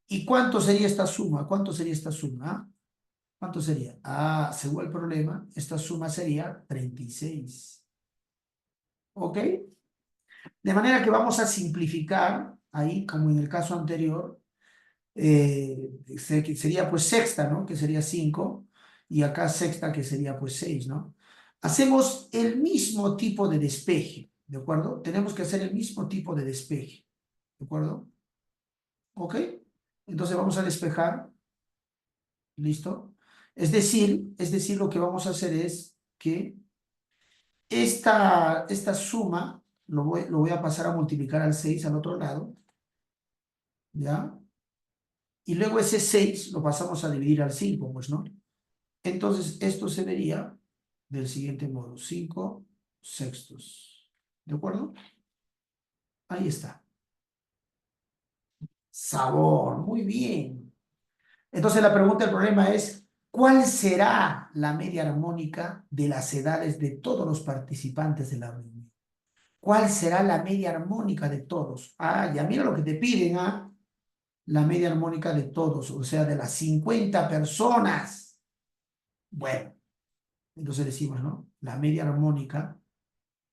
¿Y cuánto sería esta suma? ¿Cuánto sería esta suma? ¿Cuánto sería? Según el problema, esta suma sería 36. ¿Ok? De manera que vamos a simplificar ahí, como en el caso anterior, sería pues sexta, ¿no? Que sería 5, y acá sexta, que sería pues 6, ¿no? Hacemos el mismo tipo de despeje, ¿de acuerdo? Tenemos que hacer el mismo tipo de despeje, ¿de acuerdo? ¿Ok? Entonces vamos a despejar, ¿listo? Es decir, lo que vamos a hacer es que esta suma lo voy a pasar a multiplicar al 6 al otro lado, ¿ya? Y luego ese 6 lo pasamos a dividir al 5, pues, ¿no? Entonces, esto se vería del siguiente modo, 5 sextos. ¿De acuerdo? Ahí está. Sabor, muy bien. Entonces, la pregunta del problema es, ¿cuál será la media armónica de las edades de todos los participantes de la reunión? ¿Cuál será la media armónica de todos? Ya mira lo que te piden, ¿ah? La media armónica de todos, o sea, de las 50 personas. Bueno, entonces decimos, ¿no? La media armónica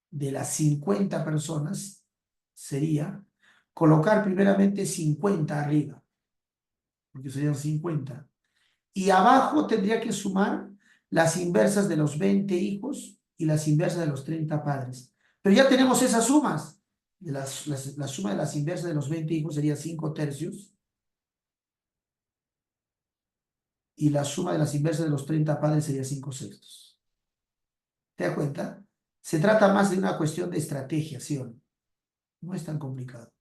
de las 50 personas sería colocar primeramente 50 arriba, porque serían 50. Y abajo tendría que sumar las inversas de los 20 hijos y las inversas de los 30 padres. Pero ya tenemos esas sumas. La suma de las inversas de los 20 hijos sería 5 tercios. Y la suma de las inversas de los 30 padres sería 5 sextos. ¿Te das cuenta? Se trata más de una cuestión de estrategia, ¿sí o no? No es tan complicado.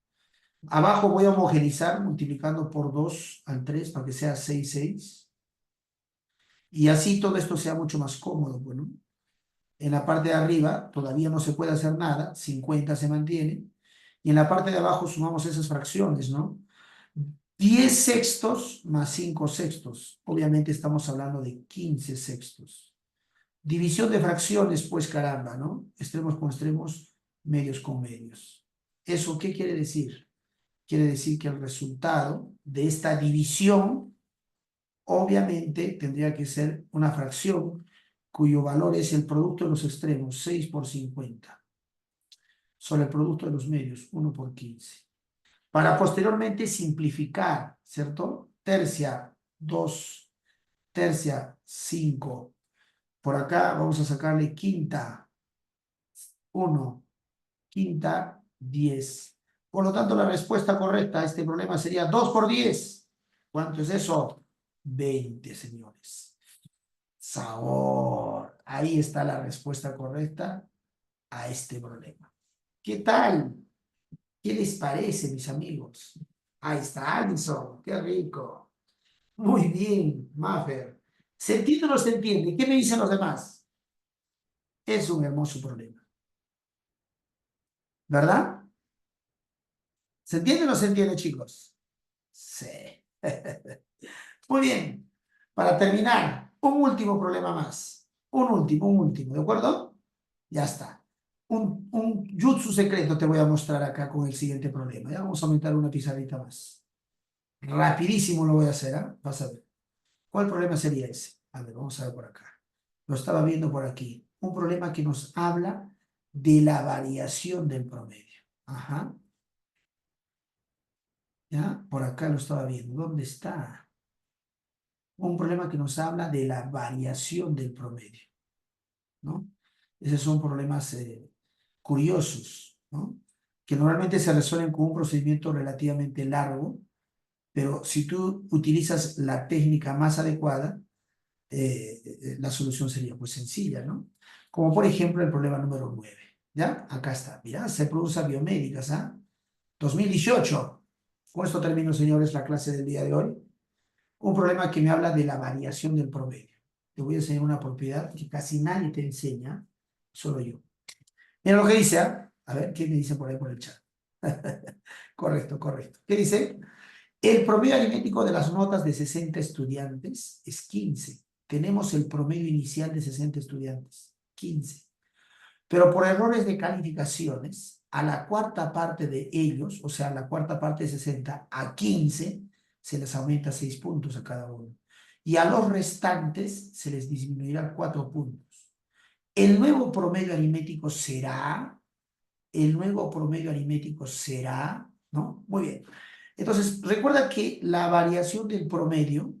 Abajo voy a homogenizar multiplicando por 2 al 3 para que sea 6, 6. Y así todo esto sea mucho más cómodo. Bueno, en la parte de arriba todavía no se puede hacer nada, 50 se mantiene. Y en la parte de abajo sumamos esas fracciones, ¿no? 10 sextos más 5 sextos. Obviamente estamos hablando de 15 sextos. División de fracciones, pues caramba, ¿no? Extremos con extremos, medios con medios. ¿Eso qué quiere decir? Quiere decir que el resultado de esta división obviamente tendría que ser una fracción cuyo valor es el producto de los extremos, 6 por 50, sobre el producto de los medios, 1 por 15. para posteriormente simplificar, ¿cierto? Tercia, 2, tercia, 5. Por acá vamos a sacarle quinta, 1, quinta, 10. Por lo tanto, la respuesta correcta a este problema sería 2 por 10. ¿Cuánto es eso? 20, señores. Sabor. Ahí está la respuesta correcta a este problema. ¿Qué tal? ¿Qué les parece, mis amigos? Ahí está Alison. Qué rico. Muy bien, Maffer. ¿Se entiende o no se entiende? ¿Qué me dicen los demás? Es un hermoso problema. ¿Verdad? ¿Se entiende o no se entiende, chicos? Sí. Muy bien. Para terminar, un último problema más. Un último, ¿de acuerdo? Ya está. Un jutsu secreto te voy a mostrar acá con el siguiente problema. Ya vamos a aumentar una pizarrita más. Rapidísimo lo voy a hacer, ¿ah? Vas a ver. ¿Cuál problema sería ese? A ver, vamos a ver por acá. Lo estaba viendo por aquí. Un problema que nos habla de la variación del promedio. Ajá. ¿Ya? Por acá lo estaba viendo. ¿Dónde está? Un problema que nos habla de la variación del promedio, ¿no? Esos son problemas curiosos, ¿no? Que normalmente se resuelven con un procedimiento relativamente largo, pero si tú utilizas la técnica más adecuada, la solución sería pues sencilla, ¿no? Como por ejemplo el problema número 9, ¿ya? Acá está, mira, se produce biomédicas, ¿ah? 2018. Con esto termino, señores, la clase del día de hoy. Un problema que me habla de la variación del promedio. Te voy a enseñar una propiedad que casi nadie te enseña, solo yo. Mira lo que dice, ¿ah? A ver, ¿qué me dice por ahí por el chat? Correcto, correcto. ¿Qué dice? El promedio aritmético de las notas de 60 estudiantes es 15. Tenemos el promedio inicial de 60 estudiantes, 15. Pero por errores de calificaciones, a la cuarta parte de ellos, o sea, a la cuarta parte de 60 a 15, se les aumenta 6 puntos a cada uno. Y a los restantes se les disminuirá 4 puntos. El nuevo promedio aritmético será, ¿no? Muy bien. Entonces, recuerda que la variación del promedio,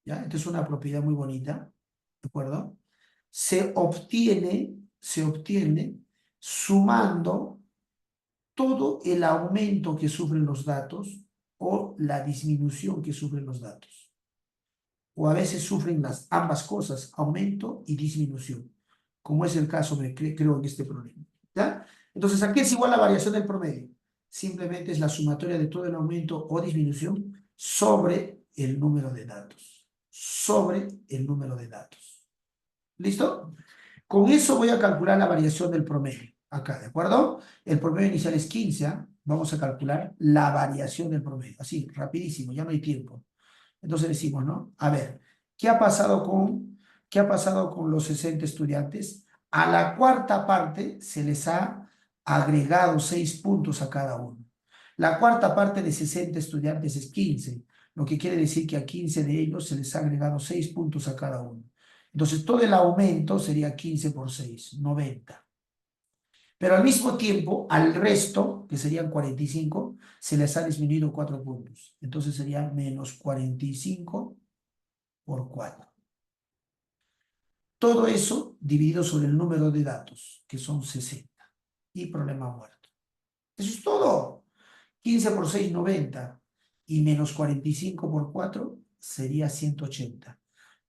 ¿ya? Esta es una propiedad muy bonita, ¿de acuerdo? Se obtiene sumando todo el aumento que sufren los datos o la disminución que sufren los datos. O a veces sufren ambas cosas, aumento y disminución, como es el caso, creo, en este problema. ¿Ya? Entonces, ¿a qué es igual la variación del promedio? Simplemente es la sumatoria de todo el aumento o disminución sobre el número de datos. Sobre el número de datos. ¿Listo? Con eso voy a calcular la variación del promedio. Acá, ¿de acuerdo? El promedio inicial es 15. ¿Ah? Vamos a calcular la variación del promedio. Así, rapidísimo, ya no hay tiempo. Entonces decimos, ¿no? A ver, ¿qué ha pasado con los 60 estudiantes? A la cuarta parte se les ha agregado 6 puntos a cada uno. La cuarta parte de 60 estudiantes es 15, lo que quiere decir que a 15 de ellos se les ha agregado 6 puntos a cada uno. Entonces todo el aumento sería 15 por 6, 90. Pero al mismo tiempo, al resto, que serían 45, se les ha disminuido 4 puntos. Entonces sería menos 45 por 4. Todo eso dividido sobre el número de datos, que son 60. Y problema muerto. Eso es todo. 15 por 6, 90. Y menos 45 por 4 sería 180.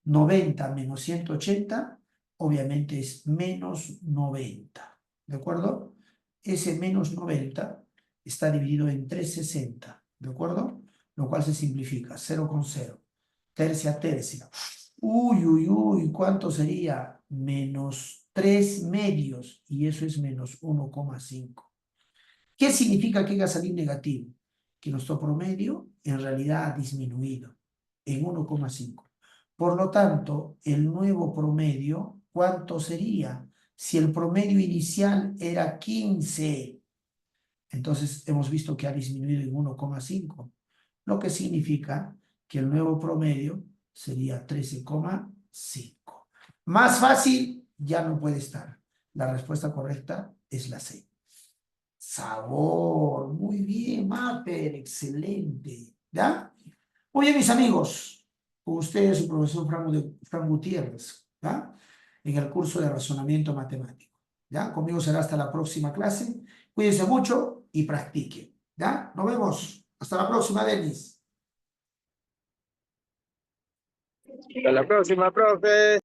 90 menos 180, obviamente es menos 90. ¿De acuerdo? Ese menos 90 está dividido en 360. ¿De acuerdo? Lo cual se simplifica. 0 con 0. Tercia, tercia. Uy, uy, uy, ¿cuánto sería? Menos 3 medios, y eso es menos 1,5. ¿Qué significa que haya salido negativo? Que nuestro promedio en realidad ha disminuido en 1,5. Por lo tanto, el nuevo promedio, ¿cuánto sería? Si el promedio inicial era 15, entonces hemos visto que ha disminuido en 1,5, lo que significa que el nuevo promedio sería 13,5. Más fácil ya no puede estar. La respuesta correcta es la C. Sabor. Muy bien, Maper. Excelente. ¿Ya? Muy bien, mis amigos. Con ustedes, su profesor Fran Gutiérrez. ¿Ya? En el curso de razonamiento matemático. ¿Ya? Conmigo será hasta la próxima clase. Cuídense mucho y practiquen. ¿Ya? Nos vemos. Hasta la próxima, Denis. Hasta la próxima, profe.